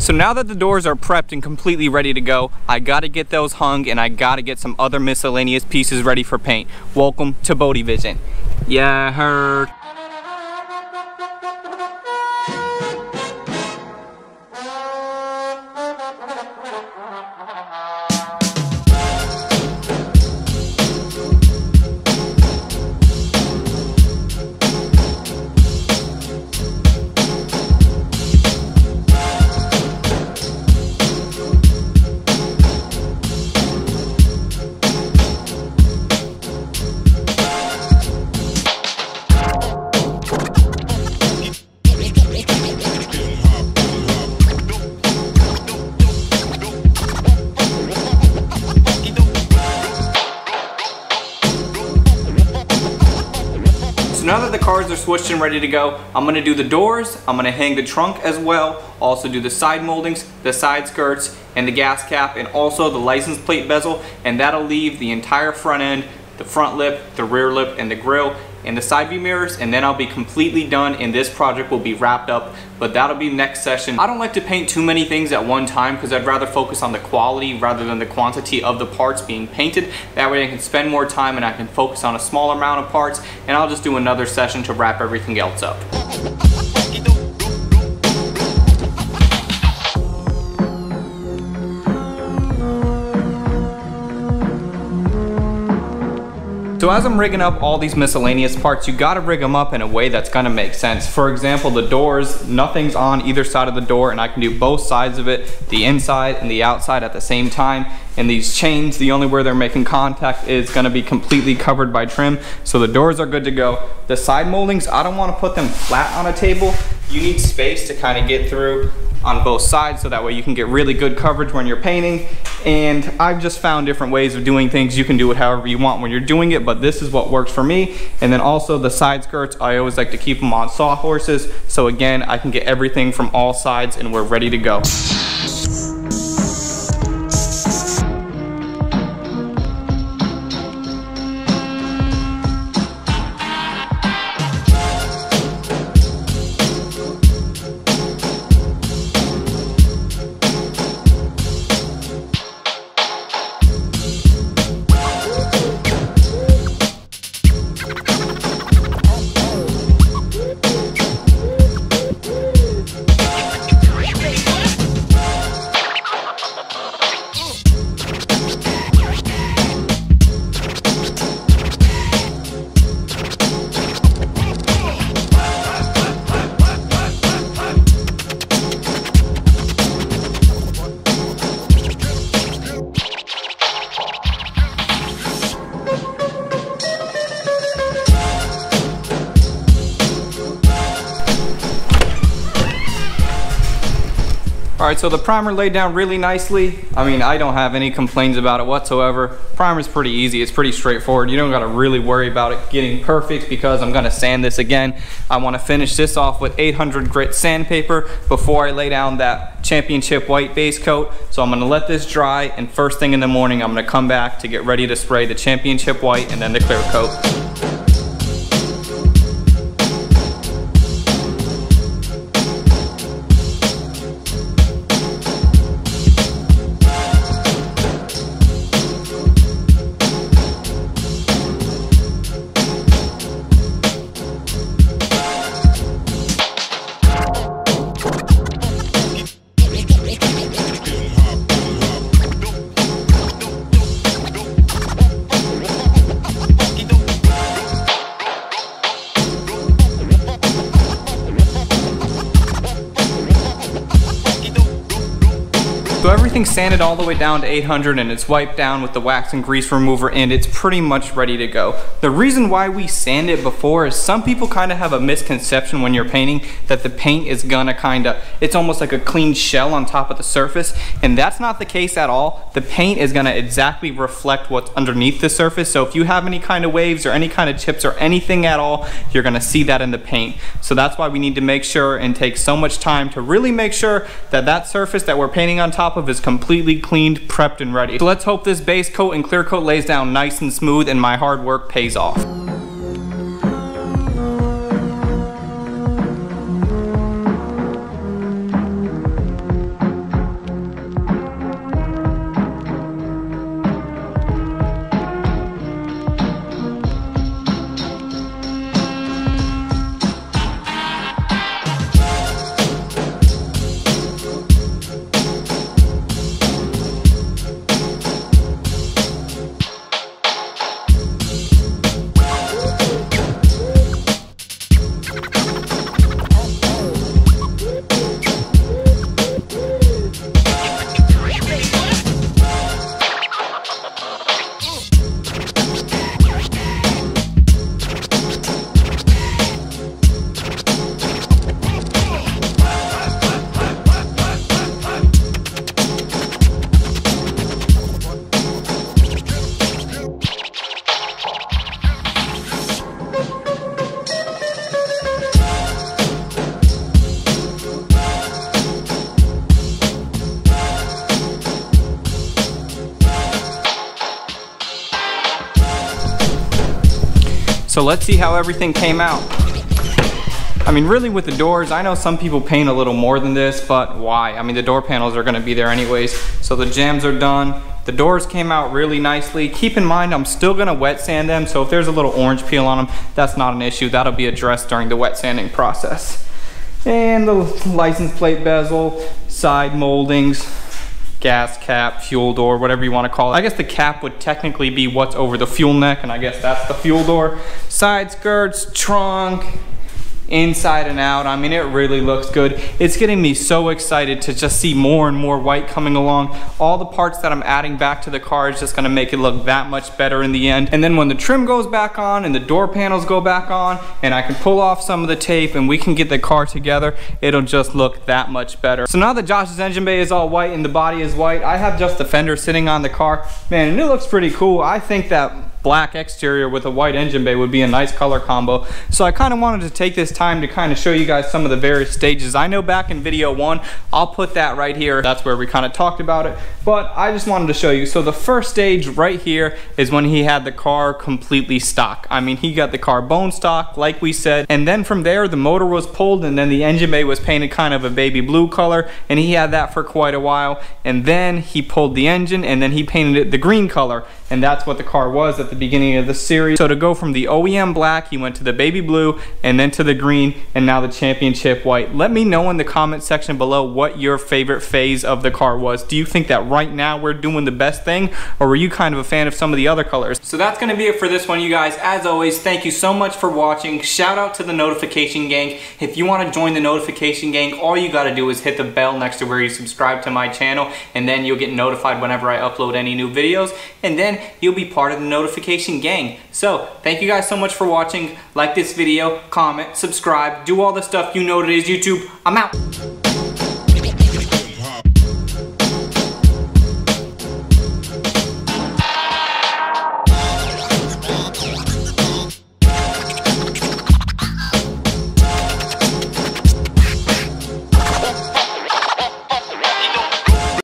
So now that the doors are prepped and completely ready to go, I gotta get those hung and I gotta get some other miscellaneous pieces ready for paint. Welcome to Bodie Vision. Yeah, heard. Now that the cars are switched and ready to go, I'm gonna do the doors, I'm gonna hang the trunk as well, also do the side moldings, the side skirts, and the gas cap, and also the license plate bezel, and that'll leave the entire front end, the front lip, the rear lip, and the grille, and the side view mirrors, and then I'll be completely done and this project will be wrapped up, but that'll be next session. I don't like to paint too many things at one time because I'd rather focus on the quality rather than the quantity of the parts being painted. That way I can spend more time and I can focus on a smaller amount of parts, and I'll just do another session to wrap everything else up. So as I'm rigging up all these miscellaneous parts, you gotta rig them up in a way that's gonna make sense. For example, the doors, nothing's on either side of the door and I can do both sides of it, the inside and the outside at the same time. And these chains, the only where they're making contact is gonna be completely covered by trim. So the doors are good to go. The side moldings, I don't wanna put them flat on a table. You need space to kind of get through on both sides so that way you can get really good coverage when you're painting. And I've just found different ways of doing things. You can do it however you want when you're doing it, but this is what works for me. And then also the side skirts, I always like to keep them on sawhorses. So again, I can get everything from all sides and we're ready to go. Alright, so the primer laid down really nicely. I mean, I don't have any complaints about it whatsoever. Primer's pretty easy, it's pretty straightforward. You don't gotta really worry about it getting perfect because I'm gonna sand this again. I wanna finish this off with 800 grit sandpaper before I lay down that championship white base coat. So I'm gonna let this dry, and first thing in the morning, I'm gonna come back to get ready to spray the championship white and then the clear coat. So everything's sanded all the way down to 800 and it's wiped down with the wax and grease remover, and it's pretty much ready to go. The reason why we sand it before is some people kind of have a misconception when you're painting that the paint is gonna it's almost like a clean shell on top of the surface, and that's not the case at all. The paint is gonna exactly reflect what's underneath the surface, so if you have any kind of waves or any kind of chips or anything at all, you're gonna see that in the paint. So that's why we need to make sure and take so much time to really make sure that that surface that we're painting on top of is completely cleaned, prepped, and ready. So let's hope this base coat and clear coat lays down nice and smooth and my hard work pays off. So let's see how everything came out. I mean, really with the doors, I know some people paint a little more than this, but why? I mean, the door panels are gonna be there anyways. So the jambs are done. The doors came out really nicely. Keep in mind, I'm still gonna wet sand them, so if there's a little orange peel on them, that's not an issue. That'll be addressed during the wet sanding process. And the license plate bezel, side moldings, gas cap, fuel door, whatever you wanna call it. I guess the cap would technically be what's over the fuel neck, and I guess that's the fuel door. Side skirts, trunk, inside and out. I mean, it really looks good. It's getting me so excited to just see more and more white coming along. All the parts that I'm adding back to the car is just gonna make it look that much better in the end. And then when the trim goes back on and the door panels go back on and I can pull off some of the tape and we can get the car together, it'll just look that much better. So now that Josh's engine bay is all white and the body is white, I have just the fender sitting on the car. Man, and it looks pretty cool. I think that black exterior with a white engine bay would be a nice color combo. So I kind of wanted to take this time to kind of show you guys some of the various stages. I know back in video 1, I'll put that right here. That's where we kind of talked about it, but I just wanted to show you. So the first stage right here is when he had the car completely stock. I mean, he got the car bone stock, like we said, and then from there the motor was pulled and then the engine bay was painted kind of a baby blue color, and he had that for quite a while, and then he pulled the engine and then he painted it the green color, and that's what the car was at the beginning of the series. So to go from the OEM black, he went to the baby blue and then to the green and now the championship white. Let me know in the comment section below what your favorite phase of the car was. Do you think that right now we're doing the best thing, or were you kind of a fan of some of the other colors? So that's gonna be it for this one, you guys. As always, thank you so much for watching. Shout out to the notification gang. If you want to join the notification gang, all you gotta do is hit the bell next to where you subscribe to my channel, and then you'll get notified whenever I upload any new videos, and then you'll be part of the notification gang. So thank you guys so much for watching. Like this video, comment, subscribe, do all the stuff you know what it is, YouTube. I'm out.